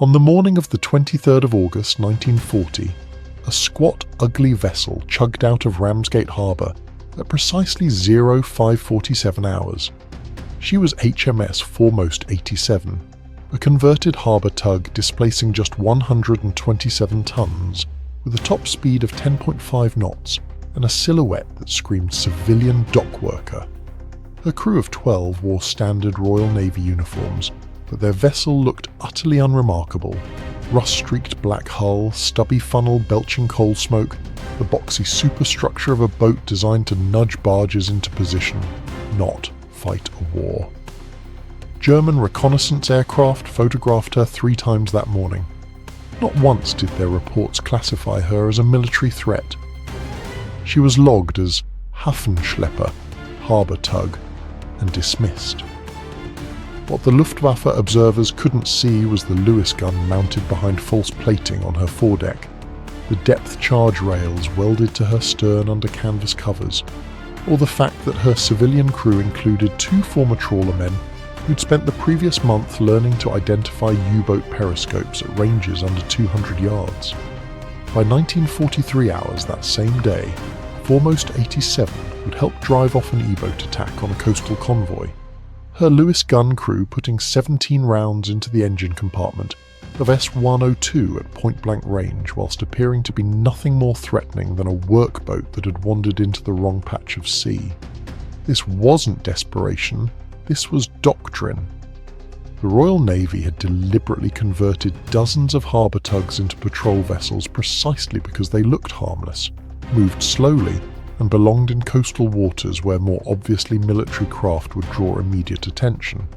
On the morning of the 23rd of August 1940, a squat, ugly vessel chugged out of Ramsgate Harbour at precisely 0547 hours. She was HMS Foremost 87, a converted harbour tug displacing just 127 tons, with a top speed of 10.5 knots and a silhouette that screamed civilian dock worker. Her crew of 12 wore standard Royal Navy uniforms, but their vessel looked utterly unremarkable. Rust-streaked black hull, stubby funnel belching coal smoke, the boxy superstructure of a boat designed to nudge barges into position, not fight a war. German reconnaissance aircraft photographed her 3 times that morning. Not once did their reports classify her as a military threat. She was logged as Hafenschlepper, harbour tug, and dismissed. What the Luftwaffe observers couldn't see was the Lewis gun mounted behind false plating on her foredeck, the depth charge rails welded to her stern under canvas covers, or the fact that her civilian crew included 2 former trawler men who'd spent the previous month learning to identify U-boat periscopes at ranges under 200 yards. By 1943 hours that same day, Foremost 87 would help drive off an E-boat attack on a coastal convoy, her Lewis gun crew putting 17 rounds into the engine compartment of S-102 at point-blank range, whilst appearing to be nothing more threatening than a workboat that had wandered into the wrong patch of sea. This wasn't desperation, this was doctrine. The Royal Navy had deliberately converted dozens of harbour tugs into patrol vessels precisely because they looked harmless, moved slowly, and belonged in coastal waters where more obviously military craft would draw immediate attention.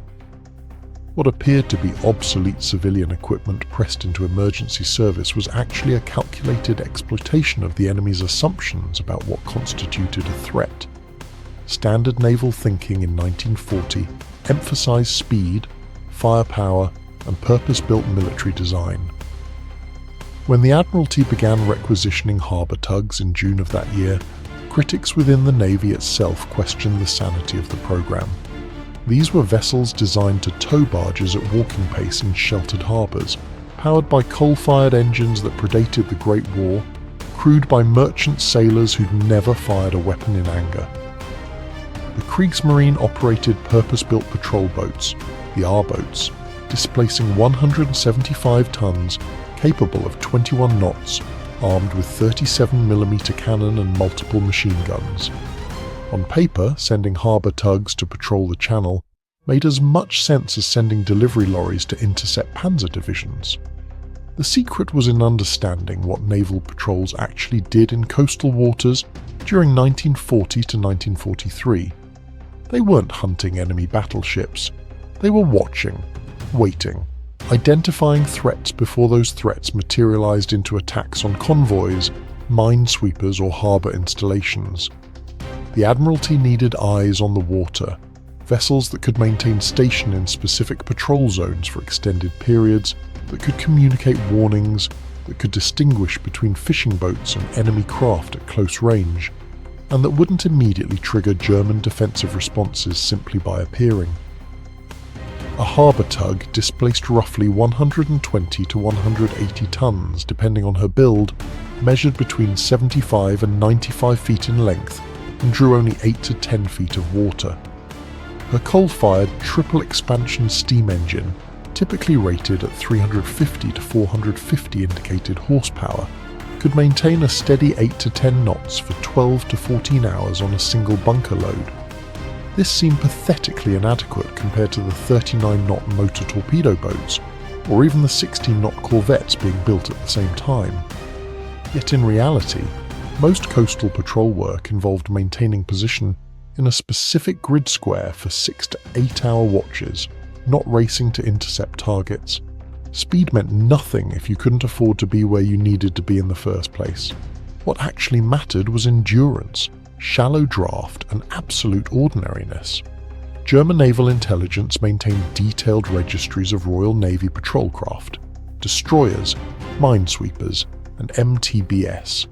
What appeared to be obsolete civilian equipment pressed into emergency service was actually a calculated exploitation of the enemy's assumptions about what constituted a threat. Standard naval thinking in 1940 emphasized speed, firepower, and purpose-built military design. When the Admiralty began requisitioning harbour tugs in June of that year, critics within the Navy itself questioned the sanity of the program. These were vessels designed to tow barges at walking pace in sheltered harbours, powered by coal-fired engines that predated the Great War, crewed by merchant sailors who'd never fired a weapon in anger. The Kriegsmarine operated purpose-built patrol boats, the R-boats, displacing 175 tons, capable of 21 knots, armed with 37mm cannon and multiple machine guns. On paper, sending harbour tugs to patrol the channel made as much sense as sending delivery lorries to intercept panzer divisions. The secret was in understanding what naval patrols actually did in coastal waters during 1940 to 1943. They weren't hunting enemy battleships. They were watching, waiting, identifying threats before those threats materialized into attacks on convoys, minesweepers, or harbour installations. The Admiralty needed eyes on the water, vessels that could maintain station in specific patrol zones for extended periods, that could communicate warnings, that could distinguish between fishing boats and enemy craft at close range, and that wouldn't immediately trigger German defensive responses simply by appearing. A harbour tug displaced roughly 120 to 180 tons, depending on her build, measured between 75 and 95 feet in length, and drew only 8 to 10 feet of water. Her coal-fired triple expansion steam engine, typically rated at 350 to 450 indicated horsepower, could maintain a steady 8 to 10 knots for 12 to 14 hours on a single bunker load. This seemed pathetically inadequate compared to the 39-knot motor torpedo boats, or even the 16-knot corvettes being built at the same time. Yet in reality, most coastal patrol work involved maintaining position in a specific grid square for 6 to 8 hour watches, not racing to intercept targets. Speed meant nothing if you couldn't afford to be where you needed to be in the first place. What actually mattered was endurance, shallow draft, and absolute ordinariness. German naval intelligence maintained detailed registries of Royal Navy patrol craft, destroyers, minesweepers, and MTBS.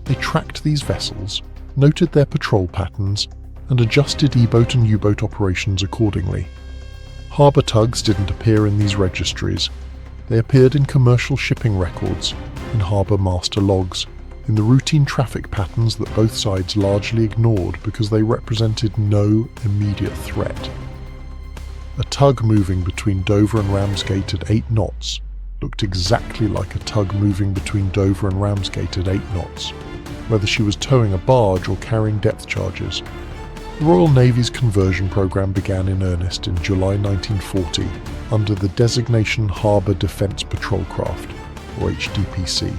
They tracked these vessels, noted their patrol patterns, and adjusted E-boat and U-boat operations accordingly. Harbour tugs didn't appear in these registries. They appeared in commercial shipping records, in harbour master logs, in the routine traffic patterns that both sides largely ignored because they represented no immediate threat. A tug moving between Dover and Ramsgate at 8 knots looked exactly like a tug moving between Dover and Ramsgate at 8 knots, whether she was towing a barge or carrying depth charges. The Royal Navy's conversion programme began in earnest in July 1940 under the designation Harbour Defence Patrol Craft, or HDPC.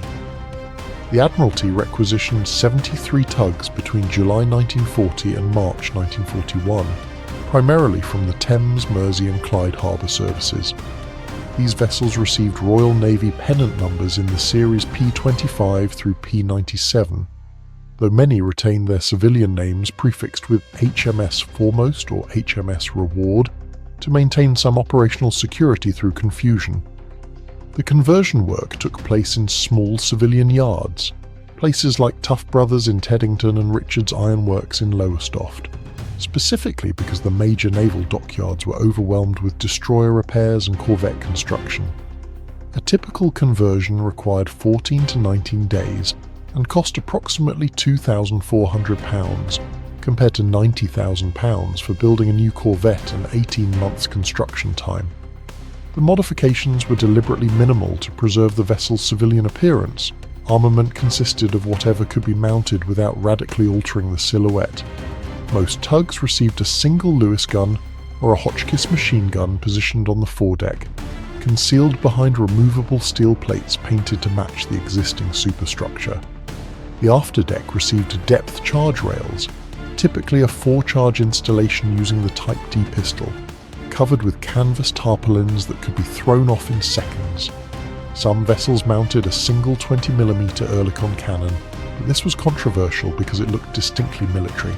The Admiralty requisitioned 73 tugs between July 1940 and March 1941, primarily from the Thames, Mersey and Clyde harbour services. These vessels received Royal Navy pennant numbers in the series P25 through P97, though many retained their civilian names prefixed with HMS Foremost or HMS Reward to maintain some operational security through confusion. The conversion work took place in small civilian yards, places like Tough Brothers in Teddington and Richards Ironworks in Lowestoft, specifically because the major naval dockyards were overwhelmed with destroyer repairs and corvette construction. A typical conversion required 14 to 19 days and cost approximately £2,400, compared to £90,000 for building a new corvette and 18 months construction time. The modifications were deliberately minimal to preserve the vessel's civilian appearance. Armament consisted of whatever could be mounted without radically altering the silhouette. Most tugs received a single Lewis gun or a Hotchkiss machine gun positioned on the foredeck, concealed behind removable steel plates painted to match the existing superstructure. The afterdeck received depth charge rails, typically a 4-charge installation using the Type D pistol, covered with canvas tarpaulins that could be thrown off in seconds. Some vessels mounted a single 20mm Oerlikon cannon, but this was controversial because it looked distinctly military.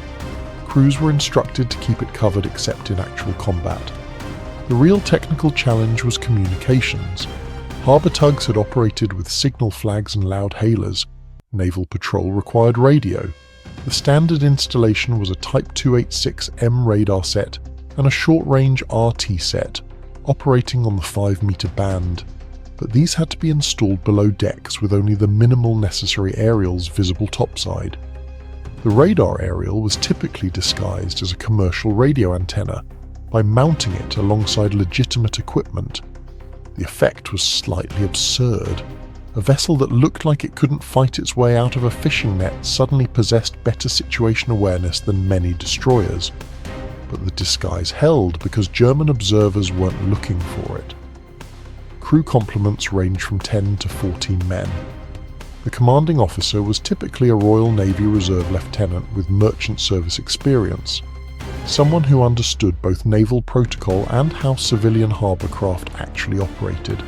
Crews were instructed to keep it covered except in actual combat. The real technical challenge was communications. Harbour tugs had operated with signal flags and loud hailers. Naval patrol required radio. The standard installation was a Type 286M radar set and a short-range RT set, operating on the 5-metre band, but these had to be installed below decks with only the minimal necessary aerials visible topside. The radar aerial was typically disguised as a commercial radio antenna by mounting it alongside legitimate equipment. The effect was slightly absurd. A vessel that looked like it couldn't fight its way out of a fishing net suddenly possessed better situation awareness than many destroyers. But the disguise held because German observers weren't looking for it. Crew complements ranged from 10 to 14 men. The commanding officer was typically a Royal Navy Reserve lieutenant with merchant service experience, someone who understood both naval protocol and how civilian harbour craft actually operated.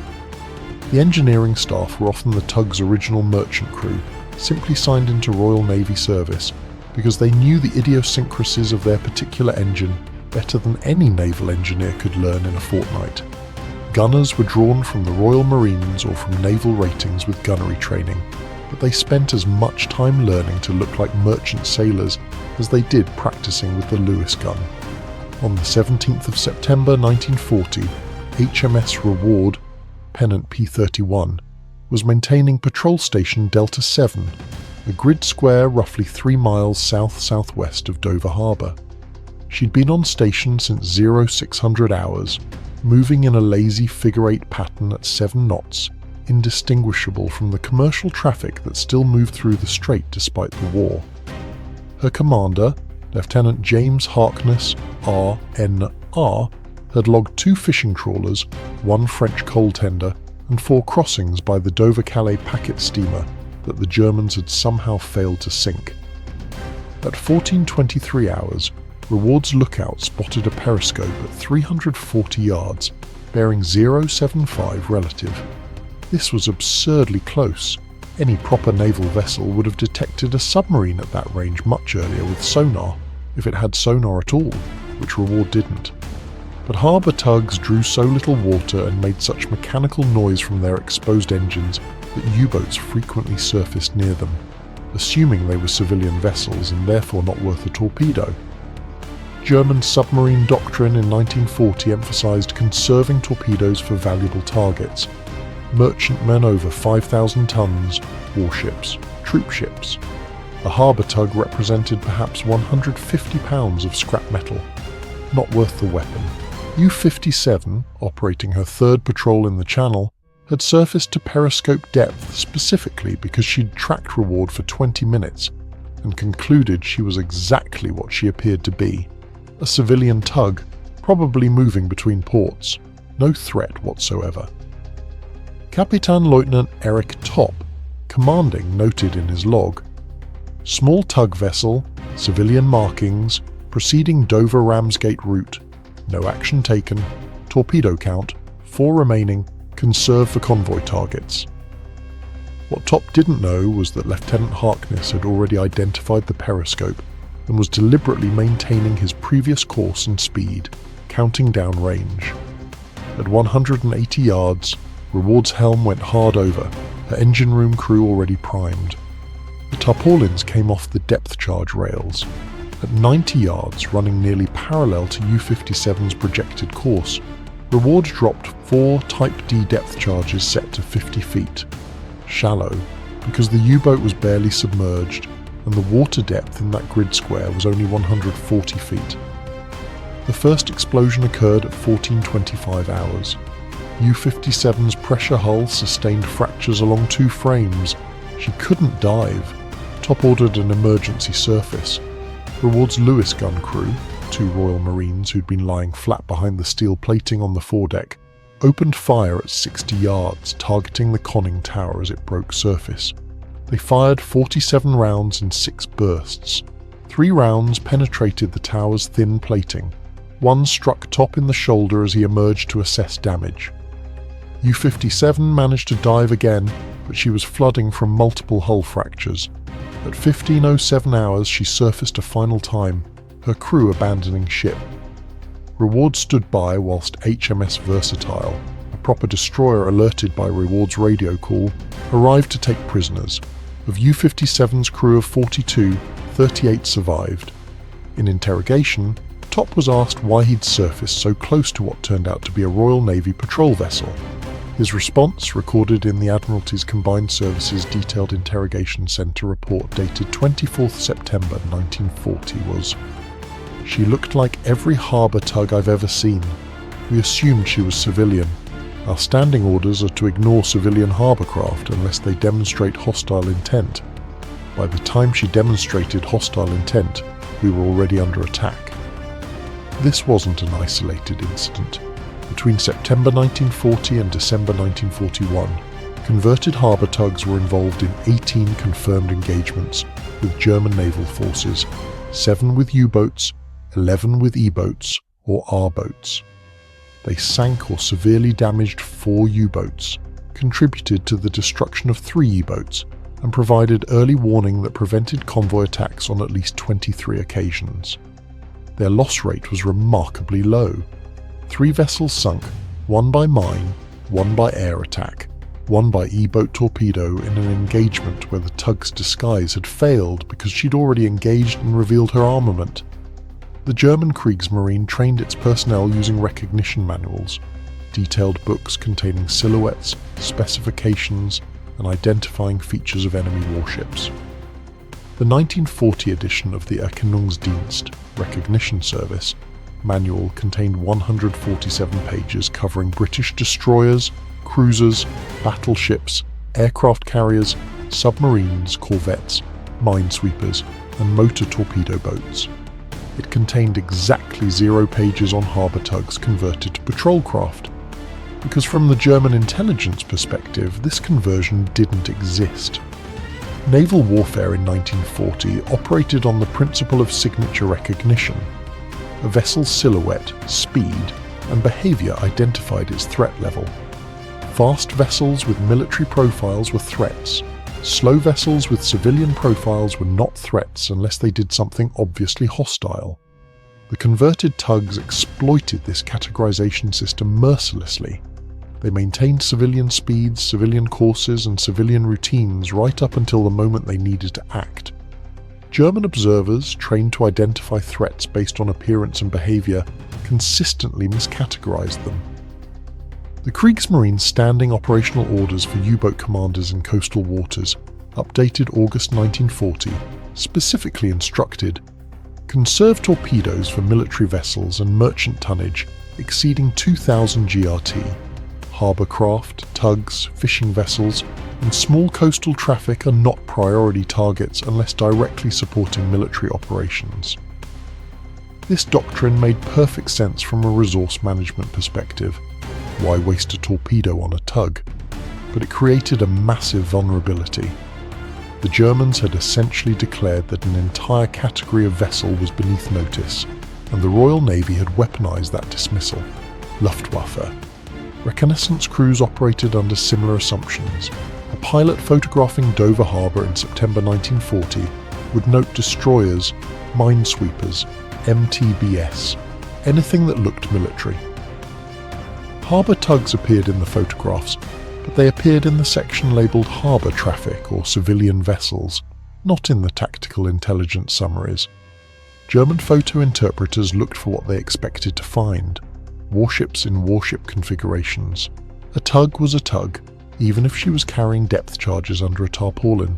The engineering staff were often the tug's original merchant crew, simply signed into Royal Navy service because they knew the idiosyncrasies of their particular engine better than any naval engineer could learn in a fortnight. Gunners were drawn from the Royal Marines or from naval ratings with gunnery training, but they spent as much time learning to look like merchant sailors as they did practicing with the Lewis gun. On the 17th of September 1940, HMS Reward, pennant P31, was maintaining patrol station Delta 7, a grid square roughly 3 miles south-southwest of Dover Harbour. She'd been on station since 0600 hours, moving in a lazy figure-8 pattern at 7 knots, indistinguishable from the commercial traffic that still moved through the strait despite the war. Her commander, Lieutenant James Harkness, R.N.R., had logged 2 fishing trawlers, 1 French coal tender, and 4 crossings by the Dover-Calais packet steamer that the Germans had somehow failed to sink. At 14:23 hours, Reward's lookout spotted a periscope at 340 yards, bearing 075 relative. This was absurdly close. Any proper naval vessel would have detected a submarine at that range much earlier with sonar, if it had sonar at all, which Reward didn't. But harbour tugs drew so little water and made such mechanical noise from their exposed engines that U-boats frequently surfaced near them, assuming they were civilian vessels and therefore not worth a torpedo. German submarine doctrine in 1940 emphasised conserving torpedoes for valuable targets. merchantmen over 5,000 tons, warships, troop ships. A harbour tug represented perhaps 150 pounds of scrap metal. Not worth the weapon. U-57, operating her third patrol in the Channel, had surfaced to periscope depth specifically because she'd tracked Reward for 20 minutes and concluded she was exactly what she appeared to be. A civilian tug, probably moving between ports. No threat whatsoever. Kapitan Lieutenant Eric Topp, commanding, noted in his log, "Small tug vessel, civilian markings, proceeding Dover-Ramsgate route. No action taken. Torpedo count, 4 remaining. Conserve for convoy targets." What Topp didn't know was that Lieutenant Harkness had already identified the periscope and was deliberately maintaining his previous course and speed, counting down range. At 180 yards, Reward's helm went hard over, her engine room crew already primed. The tarpaulins came off the depth charge rails. At 90 yards, running nearly parallel to U-57's projected course, Reward dropped 4 Type D depth charges set to 50 feet. Shallow, because the U-boat was barely submerged, and the water depth in that grid square was only 140 feet. The first explosion occurred at 14:25 hours. U-57's pressure hull sustained fractures along 2 frames. She couldn't dive. Topp ordered an emergency surface. Reward's Lewis gun crew, 2 Royal Marines who'd been lying flat behind the steel plating on the foredeck, opened fire at 60 yards, targeting the conning tower as it broke surface. They fired 47 rounds in 6 bursts. 3 rounds penetrated the tower's thin plating. 1 struck Topp in the shoulder as he emerged to assess damage. U-57 managed to dive again, but she was flooding from multiple hull fractures. At 15:07 hours she surfaced a final time, her crew abandoning ship. Reward stood by whilst HMS Versatile, a proper destroyer alerted by Reward's radio call, arrived to take prisoners. Of U-57's crew of 42, 38 survived. In interrogation, Topp was asked why he'd surfaced so close to what turned out to be a Royal Navy patrol vessel. His response, recorded in the Admiralty's Combined Services Detailed Interrogation Centre report dated 24th September 1940 was, "She looked like every harbour tug I've ever seen. We assumed she was civilian. Our standing orders are to ignore civilian harbour craft unless they demonstrate hostile intent. By the time she demonstrated hostile intent, we were already under attack." This wasn't an isolated incident. Between September 1940 and December 1941, converted harbour tugs were involved in 18 confirmed engagements with German naval forces, 7 with U-boats, 11 with E-boats or R-boats. They sank or severely damaged 4 U-boats, contributed to the destruction of 3 E-boats, and provided early warning that prevented convoy attacks on at least 23 occasions. Their loss rate was remarkably low. 3 vessels sunk, 1 by mine, 1 by air attack, 1 by E-boat torpedo in an engagement where the tug's disguise had failed because she'd already engaged and revealed her armament. The German Kriegsmarine trained its personnel using recognition manuals, detailed books containing silhouettes, specifications, and identifying features of enemy warships. The 1940 edition of the Erkennungsdienst Recognition Service manual contained 147 pages covering British destroyers, cruisers, battleships, aircraft carriers, submarines, corvettes, minesweepers, and motor torpedo boats. It contained exactly 0 pages on harbour tugs converted to patrol craft, because from the German intelligence perspective, this conversion didn't exist. Naval warfare in 1940 operated on the principle of signature recognition. A vessel's silhouette, speed, and behaviour identified its threat level. Fast vessels with military profiles were threats. Slow vessels with civilian profiles were not threats unless they did something obviously hostile. The converted tugs exploited this categorization system mercilessly. They maintained civilian speeds, civilian courses, and civilian routines right up until the moment they needed to act. German observers, trained to identify threats based on appearance and behaviour, consistently miscategorized them. The Kriegsmarine's standing operational orders for U-boat commanders in coastal waters, updated August 1940, specifically instructed conserve torpedoes for military vessels and merchant tonnage exceeding 2,000 GRT. Harbour craft, tugs, fishing vessels, and small coastal traffic are not priority targets unless directly supporting military operations. This doctrine made perfect sense from a resource management perspective. Why waste a torpedo on a tug? But it created a massive vulnerability. The Germans had essentially declared that an entire category of vessel was beneath notice, and the Royal Navy had weaponised that dismissal. Luftwaffe. Reconnaissance crews operated under similar assumptions. A pilot photographing Dover Harbour in September 1940 would note destroyers, minesweepers, MTBS, anything that looked military. Harbour tugs appeared in the photographs, but they appeared in the section labelled harbour traffic or civilian vessels, not in the tactical intelligence summaries. German photo interpreters looked for what they expected to find: warships in warship configurations. A tug was a tug, even if she was carrying depth charges under a tarpaulin.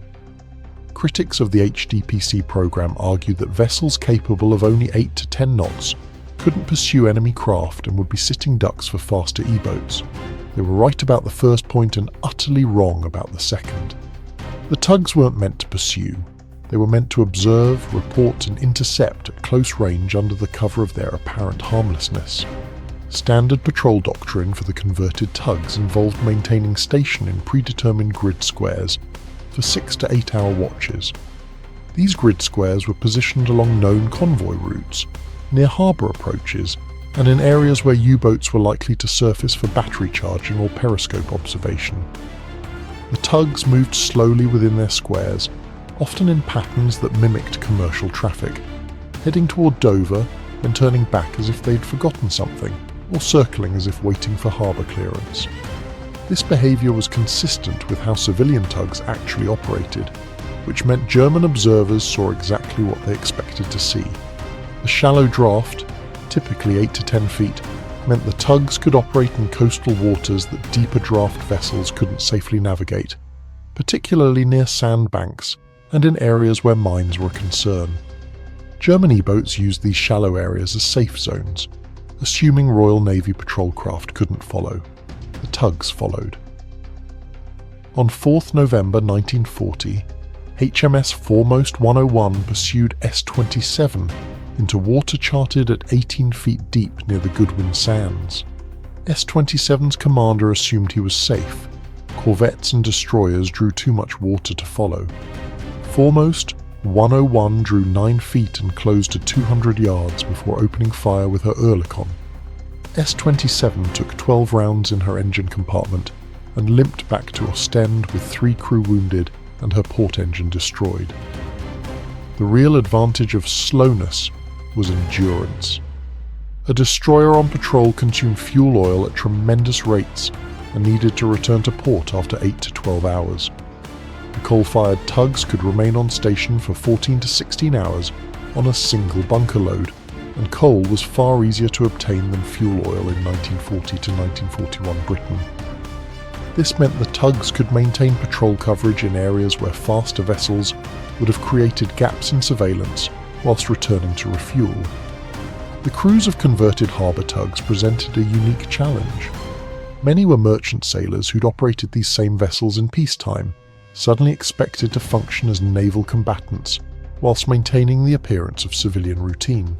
Critics of the HDPC program argued that vessels capable of only 8 to 10 knots couldn't pursue enemy craft and would be sitting ducks for faster E-boats. They were right about the first point and utterly wrong about the second. The tugs weren't meant to pursue. They were meant to observe, report and intercept at close range under the cover of their apparent harmlessness. Standard patrol doctrine for the converted tugs involved maintaining station in predetermined grid squares for 6 to 8 hour watches. These grid squares were positioned along known convoy routes, near harbour approaches, and in areas where U-boats were likely to surface for battery charging or periscope observation. The tugs moved slowly within their squares, often in patterns that mimicked commercial traffic, heading toward Dover and turning back as if they'd forgotten something, or circling as if waiting for harbour clearance. This behaviour was consistent with how civilian tugs actually operated, which meant German observers saw exactly what they expected to see. The shallow draft, typically 8 to 10 feet, meant the tugs could operate in coastal waters that deeper draft vessels couldn't safely navigate, particularly near sandbanks and in areas where mines were a concern. German E-boats used these shallow areas as safe zones, assuming Royal Navy patrol craft couldn't follow. The tugs followed. On 4th November 1940, HMS Foremost 101 pursued S-27 into water charted at 18 feet deep near the Goodwin Sands. S-27's commander assumed he was safe. Corvettes and destroyers drew too much water to follow. Foremost 101 drew 9 feet and closed at 200 yards before opening fire with her Oerlikon. S-27 took 12 rounds in her engine compartment and limped back to Ostend with 3 crew wounded and her port engine destroyed. The real advantage of slowness was endurance. A destroyer on patrol consumed fuel oil at tremendous rates and needed to return to port after 8 to 12 hours. The coal-fired tugs could remain on station for 14 to 16 hours on a single bunker load, and coal was far easier to obtain than fuel oil in 1940 to 1941 Britain. This meant the tugs could maintain patrol coverage in areas where faster vessels would have created gaps in surveillance whilst returning to refuel. The crews of converted harbour tugs presented a unique challenge. Many were merchant sailors who'd operated these same vessels in peacetime, suddenly expected to function as naval combatants whilst maintaining the appearance of civilian routine.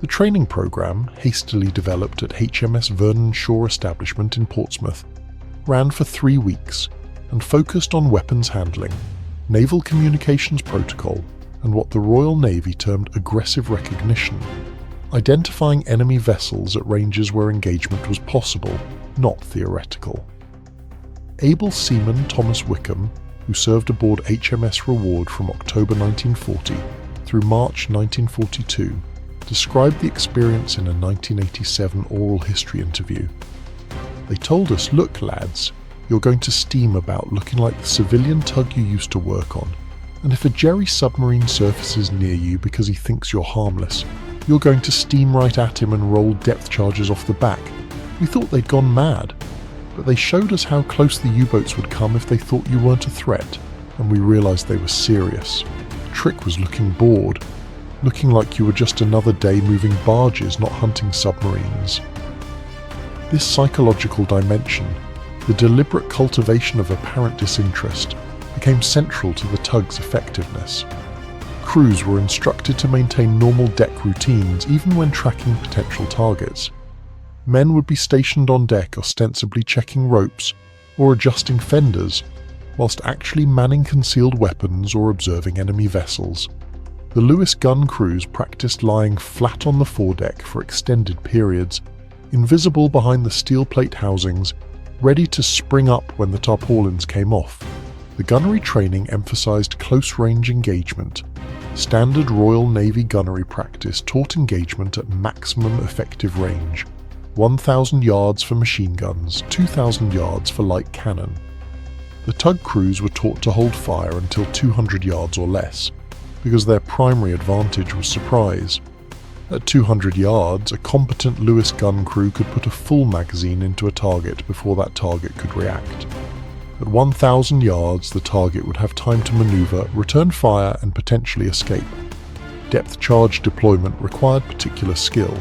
The training programme, hastily developed at HMS Vernon Shore establishment in Portsmouth, ran for 3 weeks and focused on weapons handling, naval communications protocol, and what the Royal Navy termed aggressive recognition, identifying enemy vessels at ranges where engagement was possible, not theoretical. Able seaman Thomas Wickham, who served aboard HMS Reward from October 1940 through March 1942, described the experience in a 1987 oral history interview. "They told us, look lads, you're going to steam about looking like the civilian tug you used to work on, and if a Jerry submarine surfaces near you because he thinks you're harmless, you're going to steam right at him and roll depth charges off the back. We thought they'd gone mad, but they showed us how close the U-boats would come if they thought you weren't a threat, and we realised they were serious. Trick was looking bored, looking like you were just another day moving barges, not hunting submarines. This psychological dimension, the deliberate cultivation of apparent disinterest, became central to the Tugs' effectiveness. Crews were instructed to maintain normal deck routines even when tracking potential targets. Men would be stationed on deck ostensibly checking ropes or adjusting fenders, whilst actually manning concealed weapons or observing enemy vessels. The Lewis gun crews practiced lying flat on the foredeck for extended periods, invisible behind the steel plate housings, ready to spring up when the tarpaulins came off. The gunnery training emphasised close-range engagement. Standard Royal Navy gunnery practice taught engagement at maximum effective range, 1,000 yards for machine guns, 2,000 yards for light cannon. The tug crews were taught to hold fire until 200 yards or less, because their primary advantage was surprise. At 200 yards, a competent Lewis gun crew could put a full magazine into a target before that target could react. At 1,000 yards, the target would have time to manoeuvre, return fire and potentially escape. Depth charge deployment required particular skill.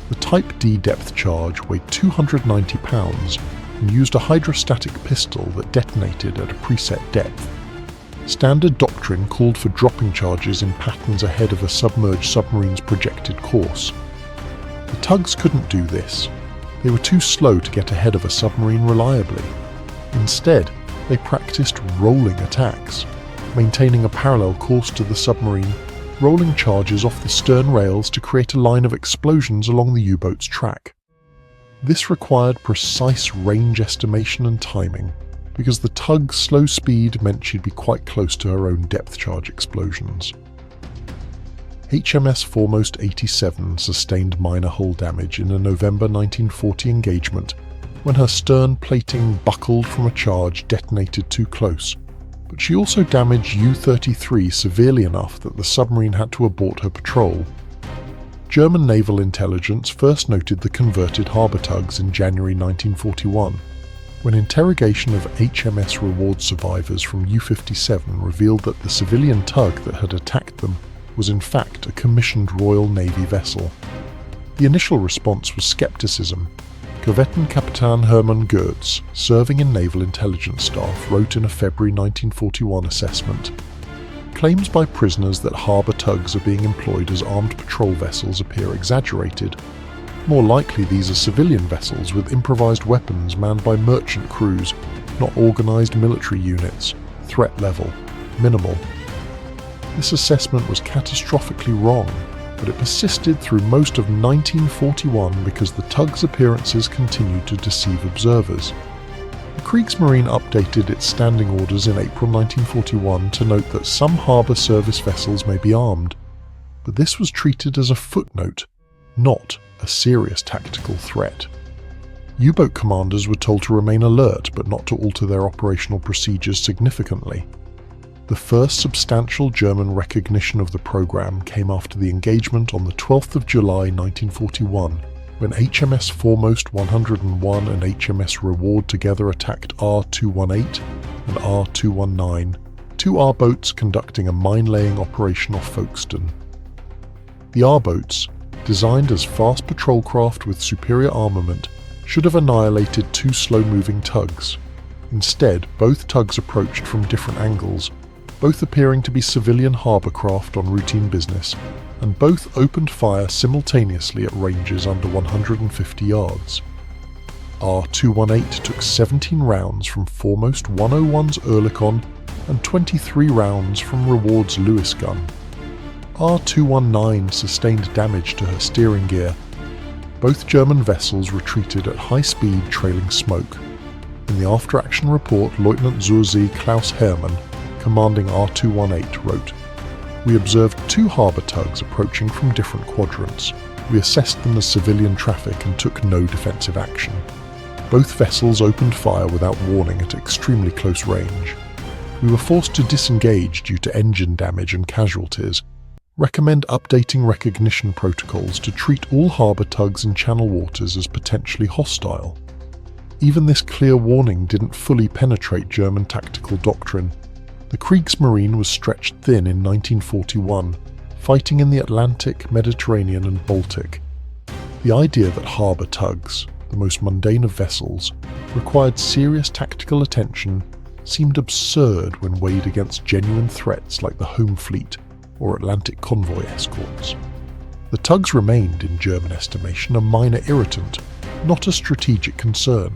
The Type D depth charge weighed 290 pounds and used a hydrostatic pistol that detonated at a preset depth. Standard doctrine called for dropping charges in patterns ahead of a submerged submarine's projected course. The tugs couldn't do this. They were too slow to get ahead of a submarine reliably. Instead, they practiced rolling attacks, maintaining a parallel course to the submarine, rolling charges off the stern rails to create a line of explosions along the U-boat's track. This required precise range estimation and timing, because the tug's slow speed meant she'd be quite close to her own depth charge explosions. HMS Foremost 87 sustained minor hull damage in a November 1940 engagement when her stern plating buckled from a charge detonated too close, but she also damaged U-33 severely enough that the submarine had to abort her patrol. German naval intelligence first noted the converted harbour tugs in January 1941, when interrogation of HMS Reward survivors from U-57 revealed that the civilian tug that had attacked them was in fact a commissioned Royal Navy vessel. The initial response was scepticism. Korvettenkapitän Hermann Goetz, serving in naval intelligence staff, wrote in a February 1941 assessment, "Claims by prisoners that harbour tugs are being employed as armed patrol vessels appear exaggerated. More likely these are civilian vessels with improvised weapons manned by merchant crews, not organised military units. Threat level, minimal." This assessment was catastrophically wrong, but it persisted through most of 1941 because the tug's appearances continued to deceive observers. The Kriegsmarine updated its standing orders in April 1941 to note that some harbour service vessels may be armed, but this was treated as a footnote, not a serious tactical threat. U-boat commanders were told to remain alert but not to alter their operational procedures significantly. The first substantial German recognition of the program came after the engagement on the 12th of July 1941, when HMS Foremost 101 and HMS Reward together attacked R218 and R219, two R-boats conducting a mine-laying operation off Folkestone. The R-boats, designed as fast patrol craft with superior armament, should have annihilated two slow-moving tugs. Instead, both tugs approached from different angles, both appearing to be civilian harbour craft on routine business, and both opened fire simultaneously at ranges under 150 yards. R218 took 17 rounds from Foremost 101's Oerlikon and 23 rounds from Reward's Lewis gun. R219 sustained damage to her steering gear. Both German vessels retreated at high speed, trailing smoke. In the after-action report, Lieutenant zur See Klaus Hermann, commanding R218, wrote, "We observed two harbour tugs approaching from different quadrants. We assessed them as civilian traffic and took no defensive action. Both vessels opened fire without warning at extremely close range. We were forced to disengage due to engine damage and casualties. recommend updating recognition protocols to treat all harbour tugs in channel waters as potentially hostile. Even this clear warning didn't fully penetrate German tactical doctrine. The Kriegsmarine was stretched thin in 1941, fighting in the Atlantic, Mediterranean and Baltic. The idea that harbour tugs, the most mundane of vessels, required serious tactical attention seemed absurd when weighed against genuine threats like the Home Fleet or Atlantic convoy escorts. The tugs remained, in German estimation, a minor irritant, not a strategic concern.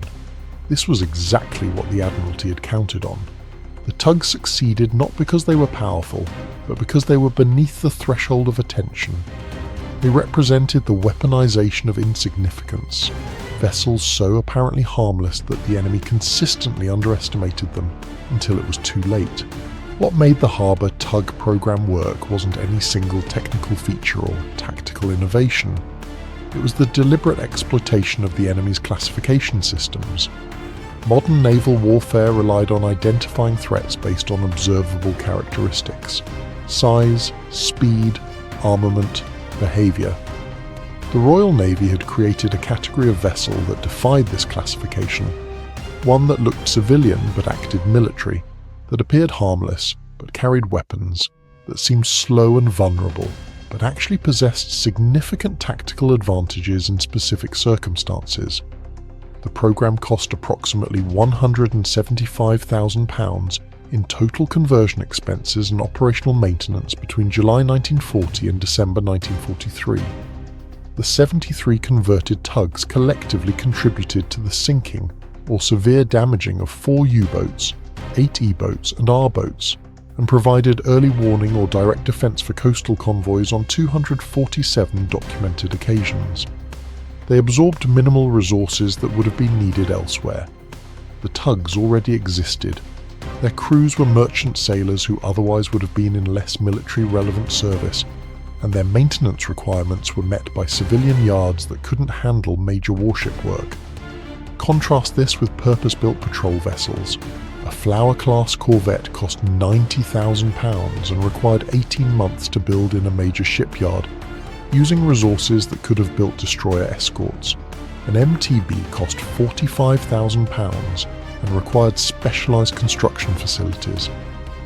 This was exactly what the Admiralty had counted on. The tugs succeeded not because they were powerful, but because they were beneath the threshold of attention. They represented the weaponisation of insignificance, vessels so apparently harmless that the enemy consistently underestimated them until it was too late. What made the harbour tug programme work wasn't any single technical feature or tactical innovation. It was the deliberate exploitation of the enemy's classification systems. Modern naval warfare relied on identifying threats based on observable characteristics: size, speed, armament, behaviour. The Royal Navy had created a category of vessel that defied this classification, one that looked civilian but acted military, that appeared harmless but carried weapons, that seemed slow and vulnerable but actually possessed significant tactical advantages in specific circumstances. The programme cost approximately £175,000 in total conversion expenses and operational maintenance between July 1940 and December 1943. The 73 converted tugs collectively contributed to the sinking or severe damaging of 4 U-boats, 8 E-boats and R-boats, and provided early warning or direct defence for coastal convoys on 247 documented occasions. They absorbed minimal resources that would have been needed elsewhere. The tugs already existed. Their crews were merchant sailors who otherwise would have been in less military relevant service, and their maintenance requirements were met by civilian yards that couldn't handle major warship work. Contrast this with purpose-built patrol vessels. A Flower-class corvette cost £90,000 and required 18 months to build in a major shipyard, using resources that could have built destroyer escorts. An MTB cost £45,000 and required specialised construction facilities.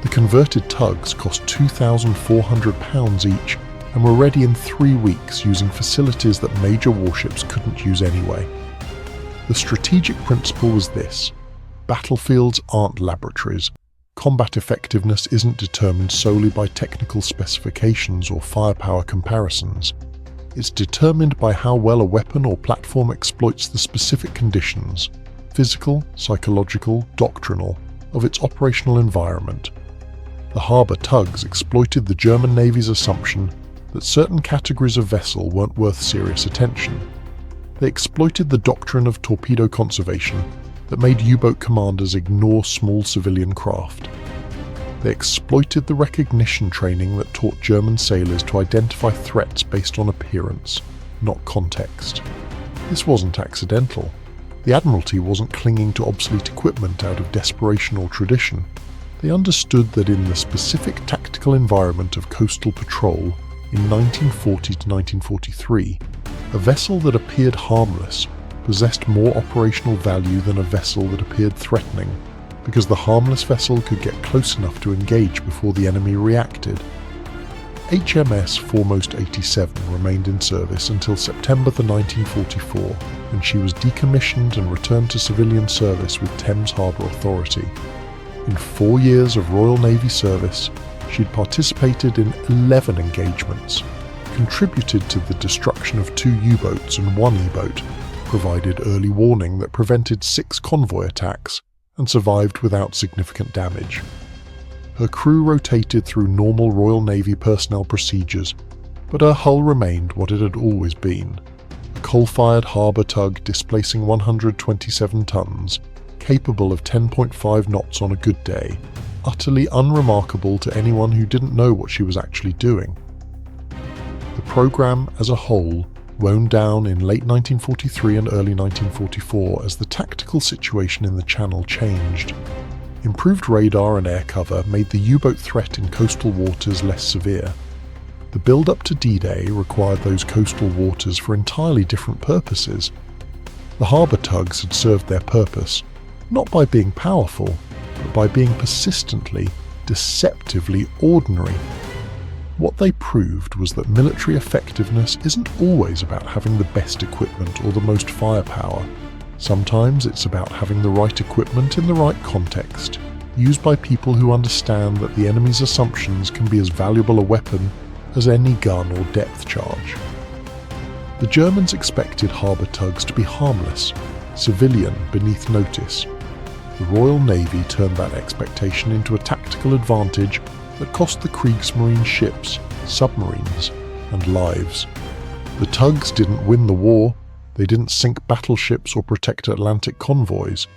The converted tugs cost £2,400 each and were ready in 3 weeks using facilities that major warships couldn't use anyway. The strategic principle was this: battlefields aren't laboratories. Combat effectiveness isn't determined solely by technical specifications or firepower comparisons. It's determined by how well a weapon or platform exploits the specific conditions, physical, psychological, doctrinal, of its operational environment. The harbour tugs exploited the German Navy's assumption that certain categories of vessel weren't worth serious attention. They exploited the doctrine of torpedo conservation that made U-boat commanders ignore small civilian craft. They exploited the recognition training that taught German sailors to identify threats based on appearance, not context. This wasn't accidental. The Admiralty wasn't clinging to obsolete equipment out of desperation or tradition. They understood that in the specific tactical environment of coastal patrol in 1940 to 1943, a vessel that appeared harmless possessed more operational value than a vessel that appeared threatening, because the harmless vessel could get close enough to engage before the enemy reacted. HMS Foremost 87 remained in service until September 1944, when she was decommissioned and returned to civilian service with Thames Harbour Authority. In 4 years of Royal Navy service, she'd participated in 11 engagements, contributed to the destruction of 2 U-boats and 1 E-boat, provided early warning that prevented 6 convoy attacks, and survived without significant damage. Her crew rotated through normal Royal Navy personnel procedures, but her hull remained what it had always been: a coal-fired harbour tug displacing 127 tons, capable of 10.5 knots on a good day, utterly unremarkable to anyone who didn't know what she was actually doing. The programme as a whole wound down in late 1943 and early 1944 as the tactical situation in the Channel changed. Improved radar and air cover made the U-boat threat in coastal waters less severe. The build-up to D-Day required those coastal waters for entirely different purposes. The harbour tugs had served their purpose, not by being powerful, but by being persistently, deceptively ordinary. What they proved was that military effectiveness isn't always about having the best equipment or the most firepower. Sometimes it's about having the right equipment in the right context, used by people who understand that the enemy's assumptions can be as valuable a weapon as any gun or depth charge. The Germans expected harbour tugs to be harmless, civilian, beneath notice. The Royal Navy turned that expectation into a tactical advantage that cost the Kriegsmarine ships, submarines, and lives. The tugs didn't win the war, they didn't sink battleships or protect Atlantic convoys,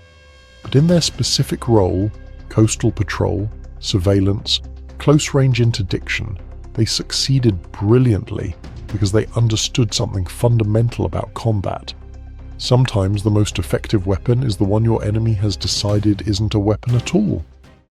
but in their specific role, coastal patrol, surveillance, close-range interdiction, they succeeded brilliantly because they understood something fundamental about combat. Sometimes the most effective weapon is the one your enemy has decided isn't a weapon at all.